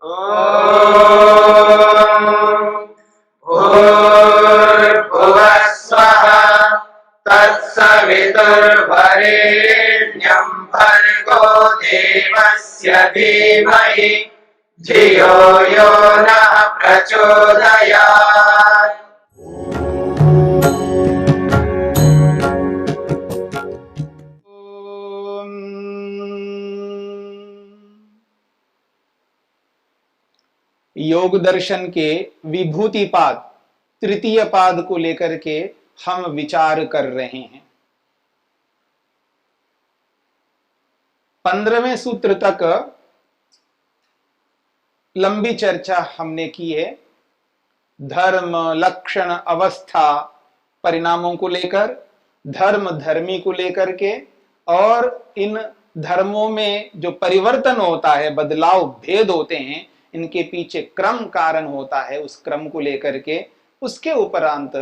भूर्भुवः स्वः तत्सवितुर्वरेण्यं भर्गो देवस्य धीमहि धियो यो नः प्रचोदयात्। योग दर्शन के विभूति पाद तृतीय पाद को लेकर के हम विचार कर रहे हैं। 15वें सूत्र तक लंबी चर्चा हमने की है। धर्म, लक्षण, अवस्था, परिणामों को लेकर, धर्म, धर्मी को लेकर के, और इन धर्मों में जो परिवर्तन होता है, बदलाव, भेद होते हैं, इनके पीछे क्रम कारण होता है, उस क्रम को लेकर के उसके उपरांत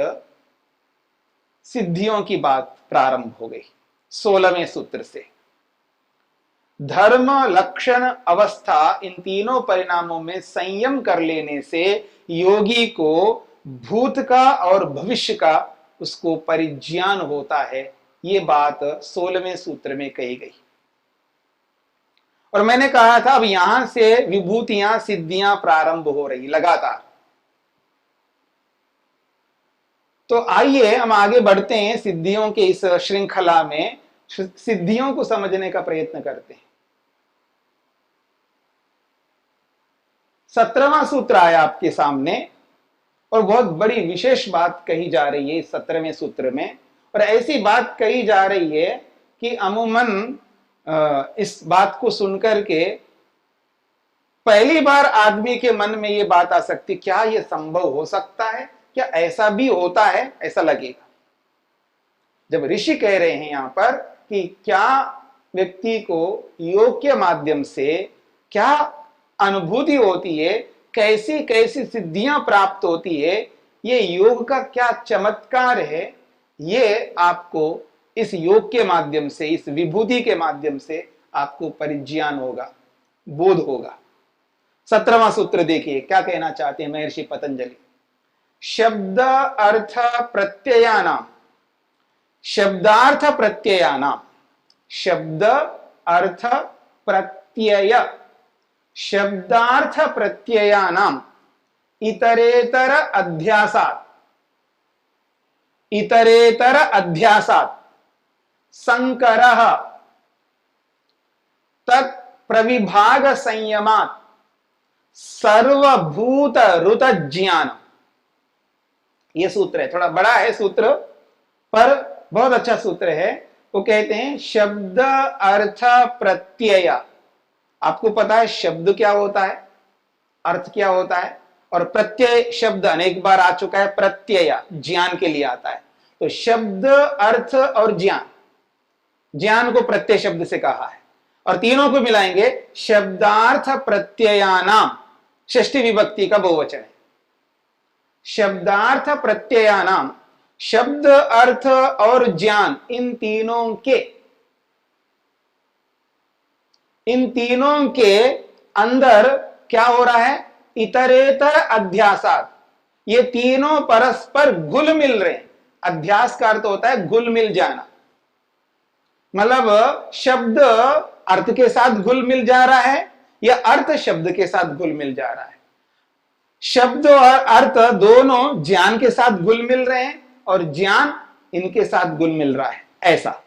सिद्धियों की बात प्रारंभ हो गई 16वें सूत्र से। धर्म, लक्षण, अवस्था, इन तीनों परिणामों में संयम कर लेने से योगी को भूत का और भविष्य का उसको परिज्ञान होता है। ये बात 16वें सूत्र में कही गई। और मैंने कहा था अब यहां से विभूतियां, सिद्धियां प्रारंभ हो रही लगातार। तो आइए हम आगे बढ़ते हैं, सिद्धियों के इस श्रृंखला में सिद्धियों को समझने का प्रयत्न करते हैं। 17वां सूत्र आया आपके सामने और बहुत बड़ी विशेष बात कही जा रही है इस 17वें सूत्र में। और ऐसी बात कही जा रही है कि अमूमन इस बात को सुनकर के पहली बार आदमी के मन में ये बात आ सकती, क्या ये संभव हो सकता है, क्या ऐसा भी होता है, ऐसा लगेगा। जब ऋषि कह रहे हैं यहां पर कि क्या व्यक्ति को योग के माध्यम से क्या अनुभूति होती है, कैसी कैसी सिद्धियां प्राप्त होती है, ये योग का क्या चमत्कार है, ये आपको इस योग के माध्यम से, इस विभूति के माध्यम से आपको परिज्ञान होगा, बोध होगा। 17वां सूत्र देखिए क्या कहना चाहते हैं महर्षि पतंजलि। शब्द अर्थ प्रत्ययानाम, शब्दार्थ प्रत्ययानाम, शब्द अर्थ प्रत्यय, शब्दार्थ प्रत्ययानाम इतरेतर अध्यासात, इतरेतर अध्यासात संकरः तत् प्रविभाग संयमात् सर्वभूत ऋत ज्ञान। यह सूत्र है, थोड़ा बड़ा है सूत्र पर बहुत अच्छा सूत्र है। वो कहते हैं शब्द अर्थ प्रत्यय। आपको पता है शब्द क्या होता है, अर्थ क्या होता है, और प्रत्यय शब्द अनेक बार आ चुका है, प्रत्यय ज्ञान के लिए आता है। तो शब्द, अर्थ और ज्ञान, ज्ञान को प्रत्यय शब्द से कहा है, और तीनों को मिलाएंगे शब्दार्थ प्रत्ययानाम, षष्ठी विभक्ति का बहुवचन है। शब्दार्थ प्रत्ययानाम, शब्द, अर्थ और ज्ञान, इन तीनों के अंदर क्या हो रहा है, इतरेतर अध्यासात, ये तीनों परस्पर घुल मिल रहे हैं। अध्यास का अर्थ होता है घुल मिल जाना, मतलब शब्द अर्थ के साथ घुल मिल जा रहा है या अर्थ शब्द के साथ घुल मिल जा रहा है। शब्द और अर्थ दोनों ज्ञान के साथ घुल मिल रहे हैं और ज्ञान इनके साथ घुल मिल रहा है। ऐसा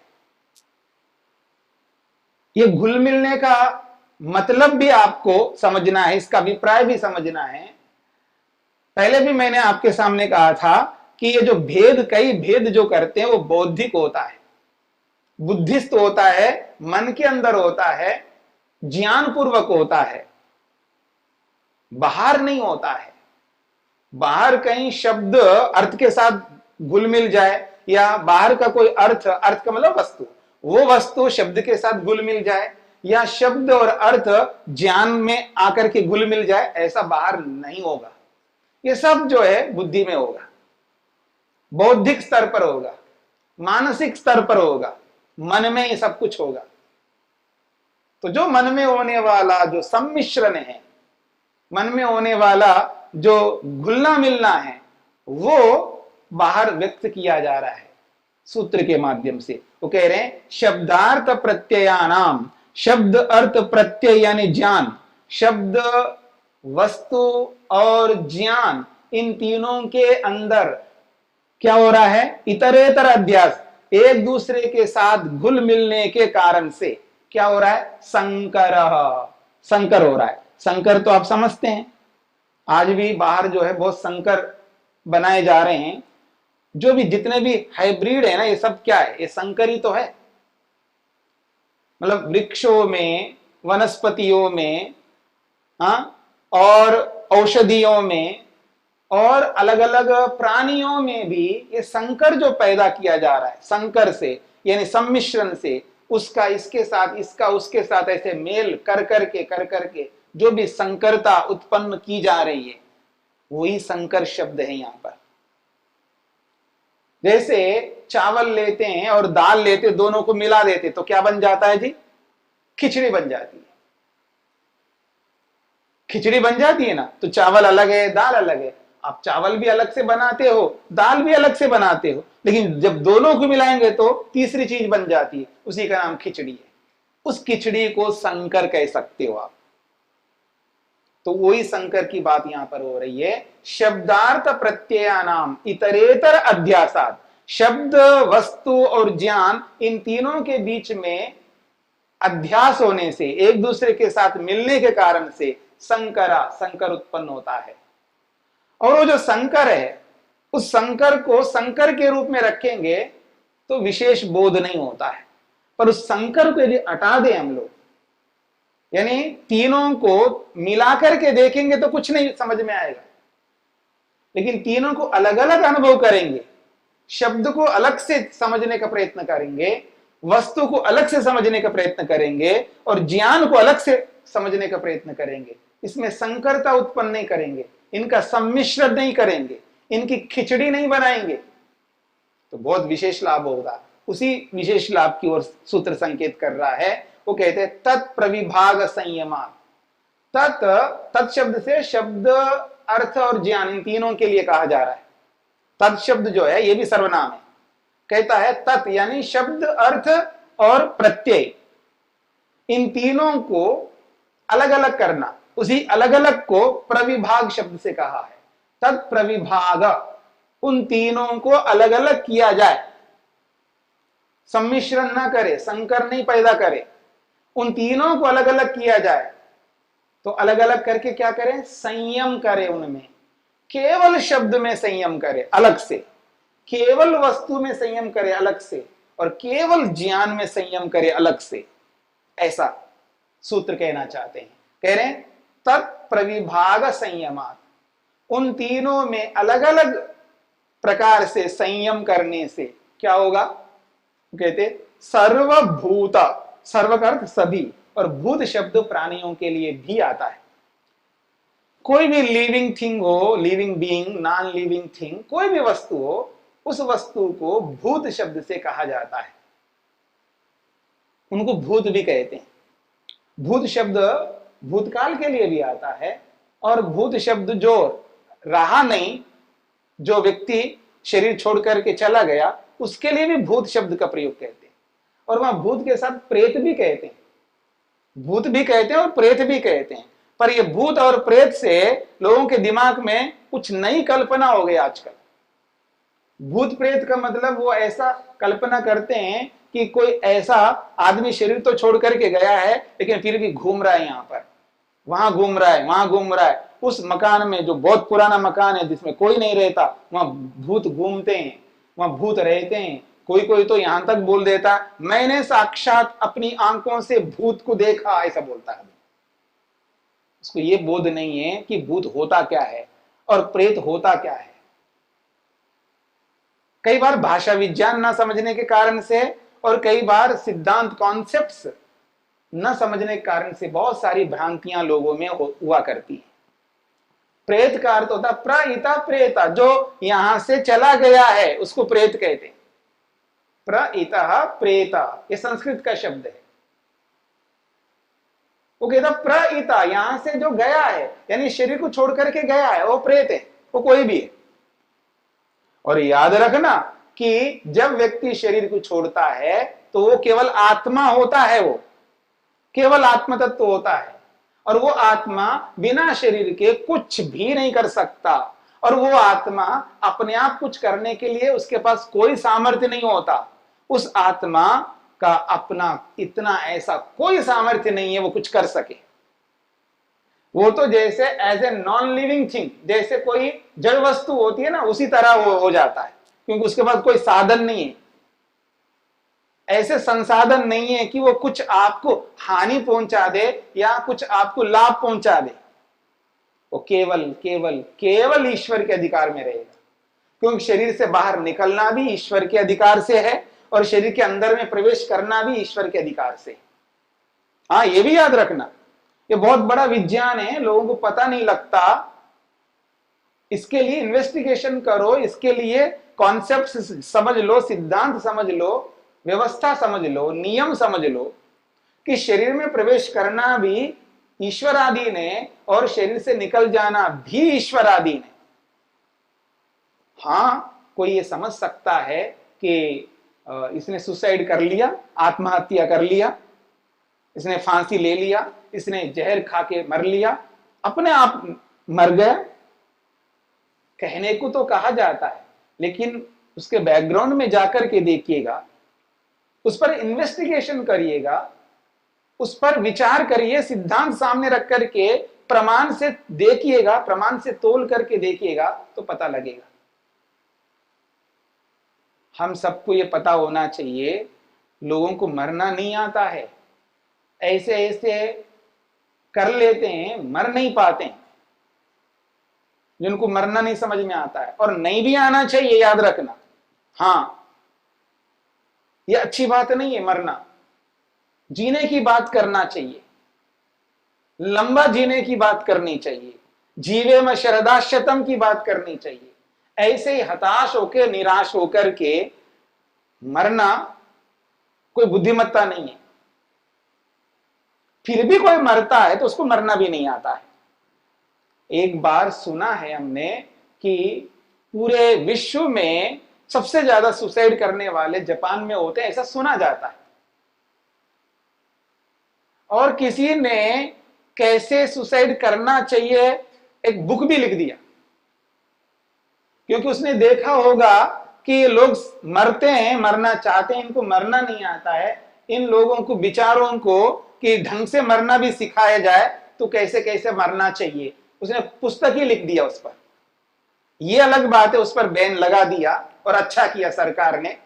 ये घुल मिलने का मतलब भी आपको समझना है, इसका अभिप्राय भी समझना है। पहले भी मैंने आपके सामने कहा था कि ये जो भेद, कई भेद जो करते हैं वो बौद्धिक होता है, बुद्धिस्त होता है, मन के अंदर होता है, ज्ञान पूर्वक होता है, बाहर नहीं होता है। बाहर कहीं शब्द अर्थ के साथ घुल मिल जाए या बाहर का कोई अर्थ, अर्थ का मतलब वस्तु, वो वस्तु शब्द के साथ घुल मिल जाए या शब्द और अर्थ ज्ञान में आकर के घुल मिल जाए, ऐसा बाहर नहीं होगा। ये सब जो है बुद्धि में होगा, बौद्धिक स्तर पर होगा, मानसिक स्तर पर होगा, मन में ये सब कुछ होगा। तो जो मन में होने वाला जो सम्मिश्रण है, मन में होने वाला जो घुलना मिलना है वो बाहर व्यक्त किया जा रहा है सूत्र के माध्यम से। वो कह रहे हैं शब्दार्थ प्रत्ययानाम, शब्द अर्थ प्रत्यय यानी ज्ञान, शब्द वस्तु और ज्ञान, इन तीनों के अंदर क्या हो रहा है, इतरेतर अध्यास, एक दूसरे के साथ घुल मिलने के कारण से क्या हो रहा है, संकर, संकर हो रहा है। संकर तो आप समझते हैं, आज भी बाहर जो है बहुत संकर बनाए जा रहे हैं। जो भी जितने भी हाइब्रिड है ना, ये सब क्या है, ये संकर ही तो है। मतलब वृक्षों में, वनस्पतियों में, हाँ, और औषधियों में और अलग अलग प्राणियों में भी ये संकर जो पैदा किया जा रहा है, संकर से यानी सम्मिश्रण से, उसका इसके साथ, इसका उसके साथ ऐसे मेल कर करके जो भी संकरता उत्पन्न की जा रही है, वही संकर शब्द है यहां पर। जैसे चावल लेते हैं और दाल लेते, दोनों को मिला देते तो क्या बन जाता है जी, खिचड़ी बन जाती है। खिचड़ी बन जाती है ना, तो चावल अलग है, दाल अलग है। आप चावल भी अलग से बनाते हो, दाल भी अलग से बनाते हो, लेकिन जब दोनों को मिलाएंगे तो तीसरी चीज बन जाती है, उसी का नाम खिचड़ी है। उस खिचड़ी को संकर कह सकते हो आप। तो वही संकर की बात यहां पर हो रही है। शब्दार्थ प्रत्ययानाम इतरेतर अध्यासात, शब्द वस्तु और ज्ञान, इन तीनों के बीच में अध्यास होने से, एक दूसरे के साथ मिलने के कारण से संकरा, संकर उत्पन्न होता है। और वो जो संकर है, उस संकर को संकर के रूप में रखेंगे तो विशेष बोध नहीं होता है। पर उस संकर को यदि हटा दें हम लोग, यानी तीनों को मिलाकर के देखेंगे तो कुछ नहीं समझ में आएगा, लेकिन तीनों को अलग अलग अनुभव करेंगे, शब्द को अलग से समझने का प्रयत्न करेंगे, वस्तु को अलग से समझने का प्रयत्न करेंगे और ज्ञान को अलग से समझने का प्रयत्न करेंगे, इसमें संकरता उत्पन्न नहीं करेंगे, इनका सम्मिश्रण नहीं करेंगे, इनकी खिचड़ी नहीं बनाएंगे, तो बहुत विशेष लाभ होगा। उसी विशेष लाभ की ओर सूत्र संकेत कर रहा है। वो कहते हैं तत्प्रविभाग संयमान। तत् शब्द से शब्द, अर्थ और ज्ञान, इन तीनों के लिए कहा जा रहा है। तत् शब्द जो है ये भी सर्वनाम है। कहता है तत् यानी शब्द, अर्थ और प्रत्यय, इन तीनों को अलग अलग करना, उसी अलग अलग को प्रविभाग शब्द से कहा है। तत्प्रविभाग, उन तीनों को अलग अलग किया जाए, सम्मिश्रण ना करे, संकर नहीं पैदा करे, उन तीनों को अलग अलग किया जाए। तो अलग अलग करके क्या करें, संयम करे, उनमें केवल शब्द में संयम करे अलग से, केवल वस्तु में संयम करे अलग से, और केवल ज्ञान में संयम करे अलग से। ऐसा सूत्र कहना चाहते हैं। कह रहे हैं तत्प्रविभाग संयमात, उन तीनों में अलग अलग प्रकार से संयम करने से क्या होगा, कहते सर्वभूत, सर्व का अर्थ सभी, और भूत शब्द प्राणियों के लिए भी आता है। कोई भी लिविंग थिंग हो, living being, non living thing, कोई भी वस्तु हो, उस वस्तु को भूत शब्द से कहा जाता है। उनको भूत भी कहते हैं। भूत शब्द भूतकाल के लिए भी आता है, और भूत शब्द जो रहा नहीं, जो व्यक्ति शरीर छोड़ करके चला गया, उसके लिए भी भूत शब्द का प्रयोग कहते हैं। और वहां भूत के साथ प्रेत भी कहते हैं, भूत भी कहते हैं और प्रेत भी कहते हैं। पर ये भूत और प्रेत से लोगों के दिमाग में कुछ नई कल्पना हो गई आजकल। भूत प्रेत का मतलब वो ऐसा कल्पना करते हैं कि कोई ऐसा आदमी शरीर तो छोड़ करके गया है, लेकिन फिर भी घूम रहा है, यहाँ पर वहां घूम रहा है, वहां घूम रहा है। उस मकान में, जो बहुत पुराना मकान है जिसमें कोई नहीं रहता, वहां भूत घूमते हैं, वहां भूत रहते हैं। कोई कोई तो यहां तक बोल देता, मैंने साक्षात अपनी आंखों से भूत को देखा, ऐसा बोलता है। उसको ये बोध नहीं है कि भूत होता क्या है और प्रेत होता क्या है। कई बार भाषा विज्ञान ना समझने के कारण से, और कई बार सिद्धांत कॉन्सेप्ट्स न समझने के कारण से बहुत सारी भ्रांतियां लोगों में हुआ करती है। प्रेत का अर्थ होता प्रइता प्रेता, जो यहां से चला गया है उसको प्रेत कहते हैं। प्रइता प्रेता, ये संस्कृत का शब्द है। वो कहता प्रईता, यहां से जो गया है यानी शरीर को छोड़ करके गया है वो प्रेत है, वो कोई भी है। और याद रखना कि जब व्यक्ति शरीर को छोड़ता है तो वो केवल आत्मा होता है, वो केवल आत्म तत्व होता है, और वो आत्मा बिना शरीर के कुछ भी नहीं कर सकता, और वो आत्मा अपने आप कुछ करने के लिए उसके पास कोई सामर्थ्य नहीं होता। उस आत्मा का अपना इतना ऐसा कोई सामर्थ्य नहीं है वो कुछ कर सके। वो तो जैसे as a non living thing, जैसे कोई जड़ वस्तु होती है ना, उसी तरह वो हो जाता है, क्योंकि उसके पास कोई साधन नहीं है, ऐसे संसाधन नहीं है कि वो कुछ आपको हानि पहुंचा दे या कुछ आपको लाभ पहुंचा दे। वो केवल केवल केवल ईश्वर के अधिकार में रहेगा, क्योंकि शरीर से बाहर निकलना भी ईश्वर के अधिकार से है और शरीर के अंदर में प्रवेश करना भी ईश्वर के अधिकार से। हाँ, ये भी याद रखना, ये बहुत बड़ा विज्ञान है, लोगों को पता नहीं लगता। इसके लिए इन्वेस्टिगेशन करो, इसके लिए कॉन्सेप्ट समझ लो, सिद्धांत समझ लो, व्यवस्था समझ लो, नियम समझ लो कि शरीर में प्रवेश करना भी ईश्वराधीन है और शरीर से निकल जाना भी ईश्वराधीन है। हाँ, कोई ये समझ सकता है कि इसने सुसाइड कर लिया, आत्महत्या कर लिया, इसने फांसी ले लिया, इसने जहर खा के मर लिया, अपने आप मर गया, कहने को तो कहा जाता है, लेकिन उसके बैकग्राउंड में जाकर के देखिएगा, उस पर इन्वेस्टिगेशन करिएगा, उस पर विचार करिए, सिद्धांत सामने रख करके प्रमाण से देखिएगा, प्रमाण से तोल करके देखिएगा तो पता लगेगा। हम सबको ये पता होना चाहिए, लोगों को मरना नहीं आता है, ऐसे ऐसे कर लेते हैं, मर नहीं पाते हैं, जिनको मरना नहीं समझ में आता है, और नहीं भी आना चाहिए, याद रखना। हाँ, ये अच्छी बात नहीं है मरना, जीने की बात करना चाहिए, लंबा जीने की बात करनी चाहिए, जीवे में शरदाशतम की बात करनी चाहिए। ऐसे ही हताश होकर निराश होकर के मरना कोई बुद्धिमत्ता नहीं है। फिर भी कोई मरता है तो उसको मरना भी नहीं आता है। एक बार सुना है हमने कि पूरे विश्व में सबसे ज्यादा सुसाइड करने वाले जापान में होते हैं, ऐसा सुना जाता है। और किसी ने कैसे सुसाइड करना चाहिए एक बुक भी लिख दिया, क्योंकि उसने देखा होगा कि ये लोग मरते हैं, मरना चाहते हैं, इनको मरना नहीं आता है। इन लोगों को, विचारों को कि ढंग से मरना भी सिखाया जाए तो कैसे कैसे मरना चाहिए, उसने पुस्तक ही लिख दिया उस पर। ये अलग बात है, उस पर बैन लगा दिया और अच्छा किया सरकार ने।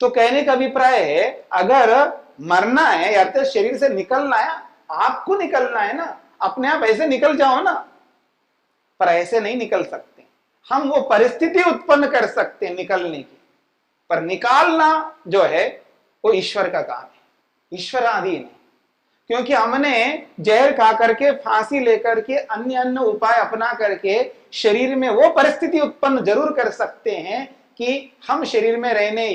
तो कहने का अभिप्राय है, अगर मरना है या तो शरीर से निकलना है, आपको निकलना है ना, अपने आप ऐसे निकल जाओ ना, पर ऐसे नहीं निकल सकते। हम वो परिस्थिति उत्पन्न कर सकते हैं निकलने की, पर निकालना जो है वो ईश्वर का काम है, ईश्वराधीन है। क्योंकि हमने जहर खा करके, फांसी लेकर के, अन्य अन्य उपाय अपना करके शरीर में वो परिस्थिति उत्पन्न जरूर कर सकते हैं कि हम शरीर में रहने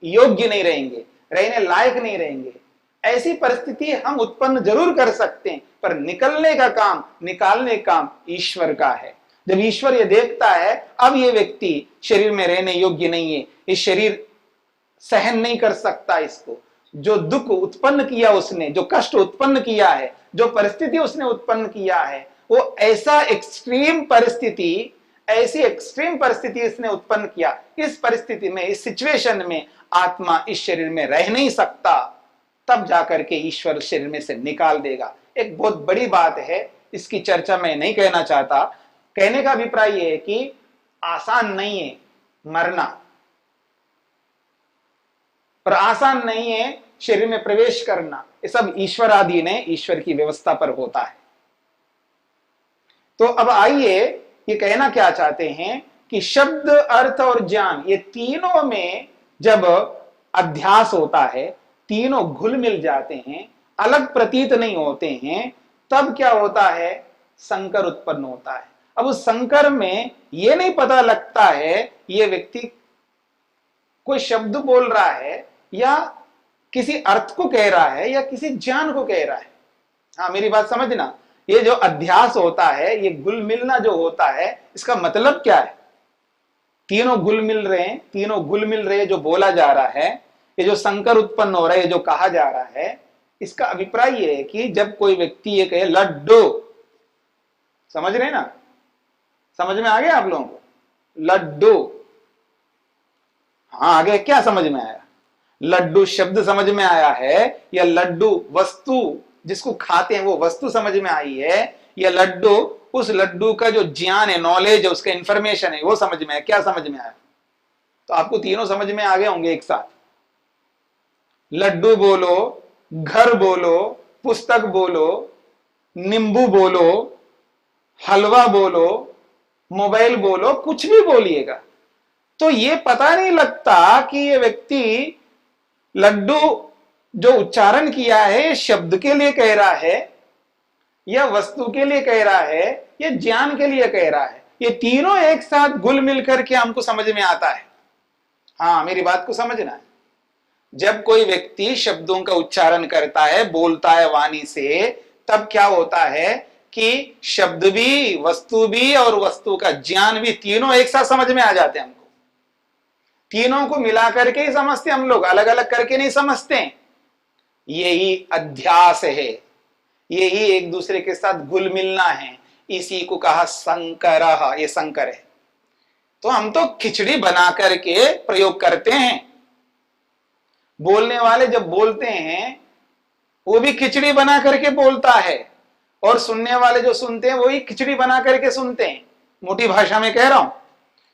योग्य नहीं रहेंगे, रहने लायक नहीं रहेंगे। ऐसी परिस्थिति हम उत्पन्न जरूर कर सकते हैं, पर निकलने का काम, निकालने का काम ईश्वर का है। जब ईश्वर ये देखता है अब ये व्यक्ति शरीर में रहने योग्य नहीं है, इस शरीर सहन नहीं कर सकता इसको, जो दुख उत्पन्न किया उसने, जो कष्ट उत्पन्न किया है, जो परिस्थिति उसने उत्पन्न किया है, वो ऐसा एक्सट्रीम परिस्थिति, ऐसी एक्सट्रीम परिस्थिति इसने उत्पन्न किया। इस परिस्थिति में, इस सिचुएशन में आत्मा इस शरीर में रह नहीं सकता, तब जाकर के ईश्वर शरीर में से निकाल देगा। एक बहुत बड़ी बात है, इसकी चर्चा मैं नहीं कहना चाहता। कहने का अभिप्राय यह है कि आसान नहीं है मरना, पर आसान नहीं है शरीर में प्रवेश करना। ये सब ईश्वराधीन है, ईश्वर की व्यवस्था पर होता है। तो अब आइए, ये कहना क्या चाहते हैं कि शब्द, अर्थ और ज्ञान, ये तीनों में जब अध्यास होता है, तीनों घुल मिल जाते हैं, अलग प्रतीत नहीं होते हैं, तब क्या होता है, संकर उत्पन्न होता है। अब उस संकर में ये नहीं पता लगता है ये व्यक्ति कोई शब्द बोल रहा है या किसी अर्थ को कह रहा है या किसी ज्ञान को कह रहा है। हाँ, मेरी बात समझना, ये जो अध्यास होता है, ये गुल मिलना जो होता है, इसका मतलब क्या है? तीनों गुल मिल रहे हैं, तीनों गुल मिल रहे हैं, जो बोला जा रहा है, ये जो संकर उत्पन्न हो रहा है, ये जो कहा जा रहा है, इसका अभिप्राय ये है कि जब कोई व्यक्ति ये कहे लड्डू, समझ रहे ना, समझ में आ गया आप लोगों को? लड्डू, हाँ, आगे क्या समझ में आया? लड्डू शब्द समझ में आया है, या लड्डू वस्तु जिसको खाते हैं वो वस्तु समझ में आई है, या लड्डू उस लड्डू का जो ज्ञान है, नॉलेज है, उसका इंफॉर्मेशन है, वो समझ में आया? क्या समझ में आया? तो आपको तीनों समझ में आ गए होंगे एक साथ। लड्डू बोलो, घर बोलो, पुस्तक बोलो, नींबू बोलो, हलवा बोलो, मोबाइल बोलो, कुछ भी बोलिएगा, तो ये पता नहीं लगता कि ये व्यक्ति लड्डू जो उच्चारण किया है शब्द के लिए कह रहा है, या वस्तु के लिए कह रहा है, या ज्ञान के लिए कह रहा है। ये तीनों एक साथ घुल मिल करके हमको समझ में आता है। हाँ, मेरी बात को समझना है। जब कोई व्यक्ति शब्दों का उच्चारण करता है, बोलता है वाणी से, तब क्या होता है कि शब्द भी, वस्तु भी और वस्तु का ज्ञान भी, तीनों एक साथ समझ में आ जाते हैं हमको। तीनों को मिला करके ही समझते हम लोग, अलग अलग करके नहीं समझते। यही अध्यास है, यही एक दूसरे के साथ घुल मिलना है, इसी को कहा संकर। ये संकर है। तो हम तो खिचड़ी बना करके प्रयोग करते हैं। बोलने वाले जब बोलते हैं वो भी खिचड़ी बना करके बोलता है, और सुनने वाले जो सुनते हैं वही खिचड़ी बना करके सुनते हैं। मोटी भाषा में कह रहा हूं,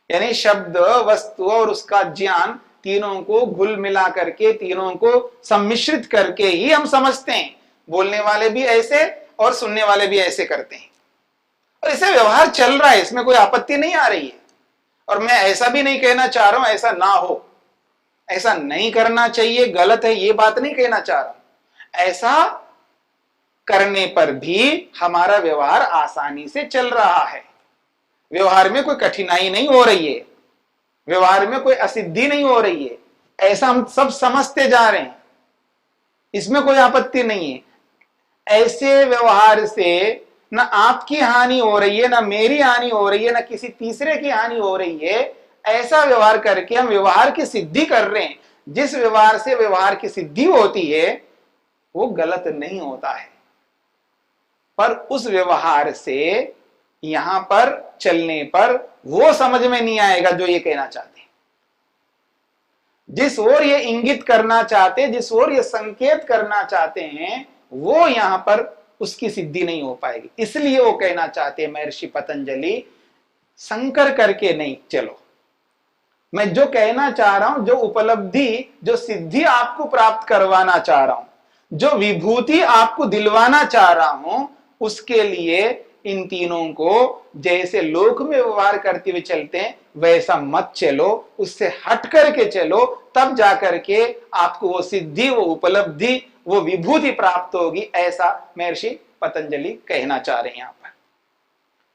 यानी शब्द, वस्तु और उसका ज्ञान, तीनों को घुल मिला करके, तीनों को सम्मिश्रित करके ही हम समझते हैं। बोलने वाले भी ऐसे और सुनने वाले भी ऐसे करते हैं, और इसे व्यवहार चल रहा है, इसमें कोई आपत्ति नहीं आ रही है। और मैं ऐसा भी नहीं कहना चाह रहा हूं ऐसा ना हो, ऐसा नहीं करना चाहिए, गलत है, ये बात नहीं कहना चाह रहा। ऐसा करने पर भी हमारा व्यवहार आसानी से चल रहा है, व्यवहार में कोई कठिनाई नहीं हो रही है, व्यवहार में कोई असिद्धि नहीं हो रही है, ऐसा हम सब समझते जा रहे हैं, इसमें कोई आपत्ति नहीं है। ऐसे व्यवहार से ना आपकी हानि हो रही है, ना मेरी हानि हो रही है, ना किसी तीसरे की हानि हो रही है। ऐसा व्यवहार करके हम व्यवहार की सिद्धि कर रहे हैं। जिस व्यवहार से व्यवहार की सिद्धि होती है वो गलत नहीं होता है, पर उस व्यवहार से यहां पर चलने पर वो समझ में नहीं आएगा जो ये कहना चाहते हैं। जिस ओर ये इंगित करना चाहते, जिस ओर ये संकेत करना चाहते हैं, वो यहां पर उसकी सिद्धि नहीं हो पाएगी। इसलिए वो कहना चाहते हैं महर्षि पतंजलि, संकर करके नहीं चलो। मैं जो कहना चाह रहा हूं, जो उपलब्धि, जो सिद्धि आपको प्राप्त करवाना चाह रहा हूं, जो विभूति आपको दिलवाना चाह रहा हूं, उसके लिए इन तीनों को जैसे लोक में व्यवहार करते हुए चलते हैं वैसा मत चलो, उससे हट करके चलो, तब जाकर के आपको वो सिद्धि, वो उपलब्धि, वो विभूति प्राप्त होगी। ऐसा महर्षि पतंजलि कहना चाह रहे हैं। यहां पर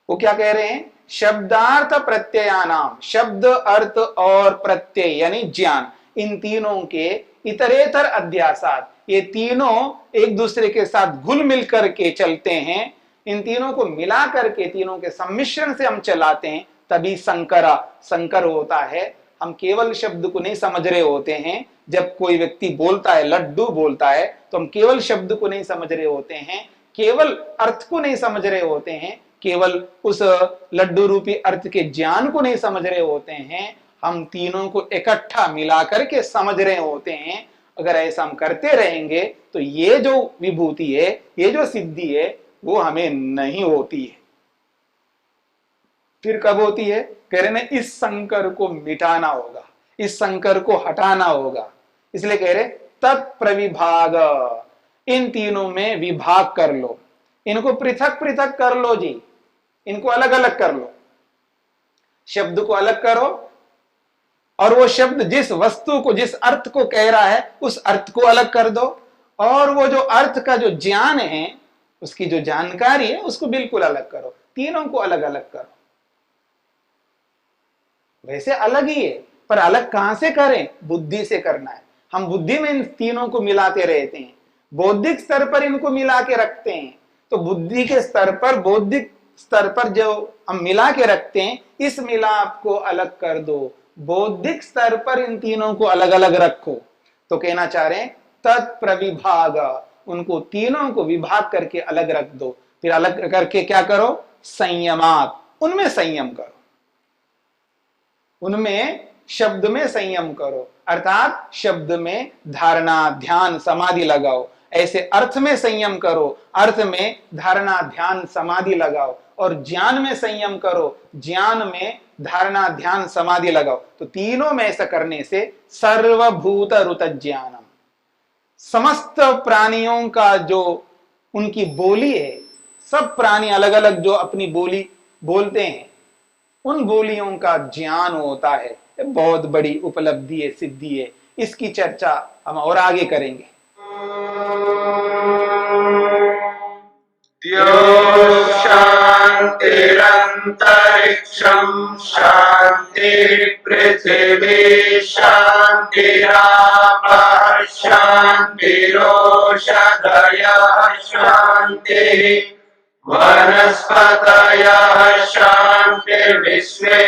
वो क्या कह रहे हैं? शब्दार्थ प्रत्ययानाम, शब्द, अर्थ और प्रत्यय यानी ज्ञान, इन तीनों के इतरेतर अध्यासात, ये तीनों एक दूसरे के साथ घुल मिल करके चलते हैं। इन तीनों को मिला करके, तीनों के सम्मिश्रण से हम चलाते हैं, तभी संकर होता है। हम केवल शब्द को नहीं समझ रहे होते हैं। जब कोई व्यक्ति बोलता है, लड्डू बोलता है, तो हम केवल शब्द को नहीं समझ रहे होते हैं, केवल अर्थ को नहीं समझ रहे होते हैं, केवल उस लड्डू रूपी अर्थ के ज्ञान को नहीं समझ रहे होते हैं, हम तीनों को इकट्ठा मिला करके समझ रहे होते हैं। अगर ऐसा हम करते रहेंगे तो ये जो विभूति है, ये जो सिद्धि है, वो हमें नहीं होती है। फिर कब होती है? कह रहे हैं इस संकर को मिटाना होगा, इस संकर को हटाना होगा। इसलिए कह रहे तत्प्रविभाग, इन तीनों में विभाग कर लो, इनको पृथक पृथक कर लो जी, इनको अलग अलग कर लो। शब्द को अलग करो, और वो शब्द जिस वस्तु को, जिस अर्थ को कह रहा है, उस अर्थ को अलग कर दो, और वो जो अर्थ का जो ज्ञान है, उसकी जो जानकारी है, उसको बिल्कुल अलग करो। तीनों को अलग अलग करो। वैसे अलग ही है, पर अलग कहां से करें? बुद्धि से करना है। हम बुद्धि में इन तीनों को मिलाते रहते हैं, बौद्धिक स्तर पर इनको मिला के रखते हैं। तो बुद्धि के स्तर पर, बौद्धिक स्तर पर जो हम मिला के रखते हैं, इस मिलाप को अलग कर दो, बौद्धिक स्तर पर इन तीनों को अलग अलग रखो। तो कहना चाह रहे हैं तत्प्रविभाग, उनको तीनों को विभाग करके अलग रख दो। फिर अलग करके क्या करो? संयमात, उनमें संयम करो, उनमें शब्द में संयम करो, अर्थात शब्द में धारणा ध्यान समाधि लगाओ। ऐसे अर्थ में संयम करो, अर्थ में धारणा ध्यान समाधि लगाओ, और ज्ञान में संयम करो, ज्ञान में धारणा ध्यान समाधि लगाओ। तो तीनों में ऐसा करने से सर्वभूत रुत ज्ञानम, समस्त प्राणियों का जो उनकी बोली है, सब प्राणी अलग अलग जो अपनी बोली बोलते हैं, उन बोलियों का ज्ञान होता है। बहुत बड़ी उपलब्धि है, सिद्धि है। इसकी चर्चा हम और आगे करेंगे। शांतिरंतरिक्षं शांति पृथिवी शांतिरापः शांतिरोषधयः शांति वनस्पतयः शांतिर्विश्वे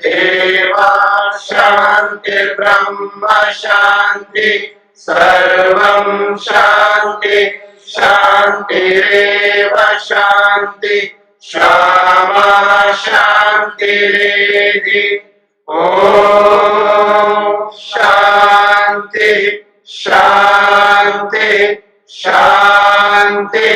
देवाः शांतिर्ब्रह्म शांति सर्वं शांति शांतिरेव शांति क्षमा शांतिरेधि। ओम शांति शांति शांति।